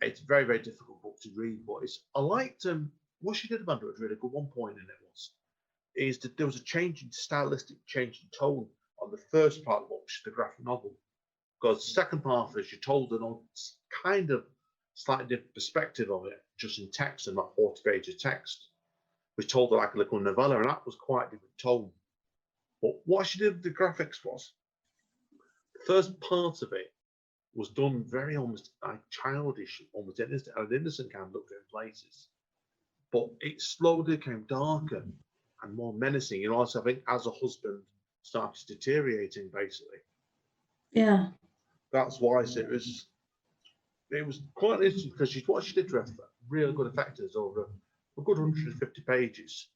B: It's a very, very difficult book to read, but I liked what she did about it was really good. One point in it is that there was a stylistic change in tone on the first part of the book, which is the graphic novel, because the second part of it, she told an kind of slightly different perspective of it, just in text and about 40 pages of text, which told her like a little novella, and that was quite a different tone. But what she did with the graphics was, the first part of it was done very almost like childish, almost innocent, an innocent kind of look in places. But it slowly became darker and more menacing. You know, also I think as a husband started deteriorating, basically.
C: Yeah.
B: That's why it was quite interesting because what she did for really good effects over a good 150 pages.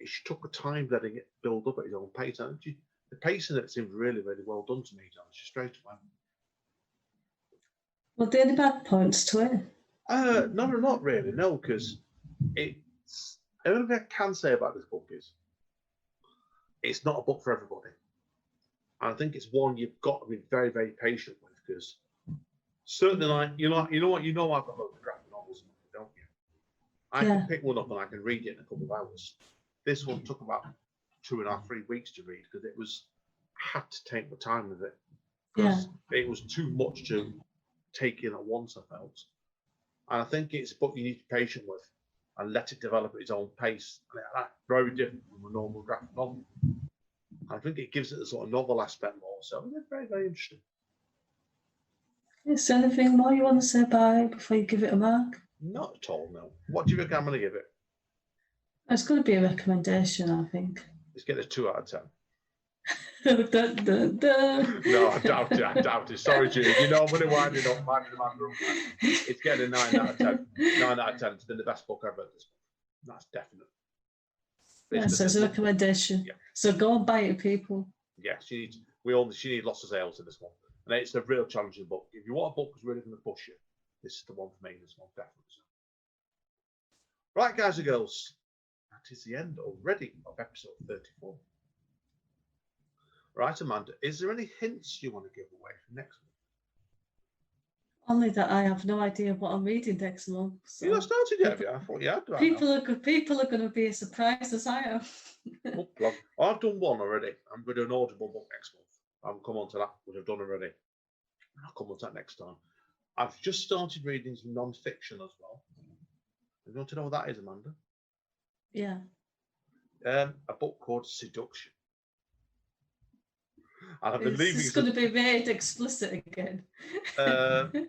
B: She took the time letting it build up at his own pace. And the pacing of it seemed really, really well done to me, straight away.
C: Well, there any bad points to it?
B: No, not really, no, because everything I can say about this book is it's not a book for everybody. And I think it's one you've got to be very, very patient with, because certainly, like you know I've got loads of graphic novels, don't you? I can pick one up and I can read it in a couple of hours. This one took about 2.5, 3 weeks to read, because I had to take my time with it, because it was too much to take in at once, I felt. And I think it's a book you need to be patient with and let it develop at its own pace. And that's very different from a normal graphic novel. I think it gives it the sort of novel aspect more. So it's very, very interesting.
C: Is there anything more you want to say about it before you give it a mark?
B: Not at all, no. What do you reckon I'm going to give it?
C: It's going to be a recommendation, I think.
B: Let's get a 2 out of 10.
C: Dun, dun, dun.
B: No, I doubt it. Sorry, Jude. You know, I'm going to wind it up, winding the man up. It's getting a 9 out of 10. 9 out of 10. It's been the best book I've read this month. That's definite.
C: Yeah, so it's a recommendation.
B: Yeah.
C: So go and buy it, people.
B: Yeah, she needs lots of sales in this one. And it's a real challenging book. If you want a book that's really going to push you, this is the one for me, this one, definitely. Right, guys and girls, that is the end already of episode 34. Right, Amanda, is there any hints you want to give away for next month?
C: Only that I have no idea what I'm reading next month. So
B: You're not started yet, have you? I thought you had.
C: People are going to be as surprised as I am.
B: I've done one already. I'm going to do an Audible book next month. I'll come on to that, which I've done already. I'll come on to that next time. I've just started reading some non-fiction as well. You want to know what that is, Amanda?
C: Yeah.
B: A book called Seduction. And I've been leaving.
C: It's going to be made explicit again.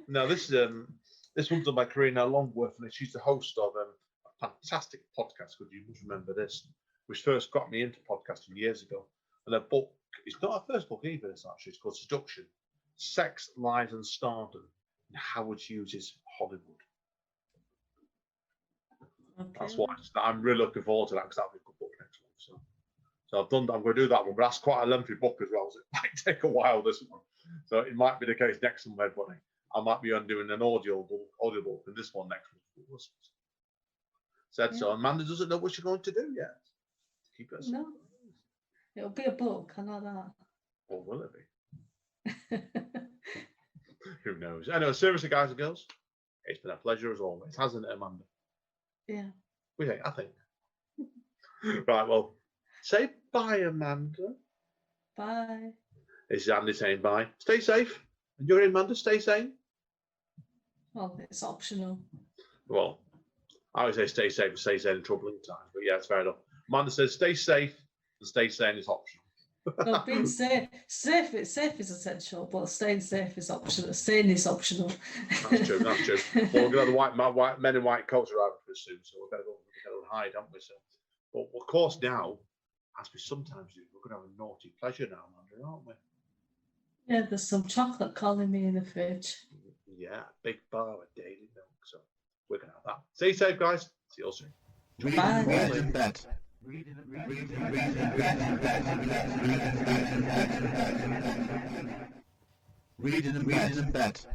B: No, this one's done by Karina Longworth, and she's the host of a fantastic podcast. Because you must remember this, which first got me into podcasting years ago. And her book, it's not her first book either. It's called Seduction: Sex, Lies, and Stardom in Howard Hughes' Hollywood. Okay. That's what I'm really looking forward to, that, because that'll be a good book next month. So I'm going to do that one, but that's quite a lengthy book as well, so it might take a while, this one. So it might be the case next month, everybody. I might be doing an audio book in this one next month. So Amanda doesn't know what she's going to do yet. Keep it.
C: No, it'll be a book. I know that.
B: Or will it be? Who knows? Anyway, seriously, guys and girls, it's been a pleasure as always, hasn't it, Amanda?
C: Yeah.
B: I think. Right, well, say bye, Amanda.
C: Bye.
B: This is Andy saying bye. Stay safe. And you're in, Amanda, stay sane.
C: Well, it's optional.
B: Well, I would say stay safe and stay sane in troubling times, but yeah, it's fair enough. Amanda says stay safe and stay sane is optional.
C: Well, being safe is essential, but staying safe is optional. Sane is optional.
B: That's true. Well, we're going to have the men in white coats arriving for us soon, so we're going to go and hide, haven't we? So, but of course now, as we sometimes do, we're going to have a naughty pleasure now, Amanda, aren't we?
C: Yeah, there's some chocolate calling me in the fridge.
B: Yeah, a big bar of daily milk. So we're going to have that. Stay safe, guys. See you soon.
C: Bye.
A: Read in bed. Read in bed.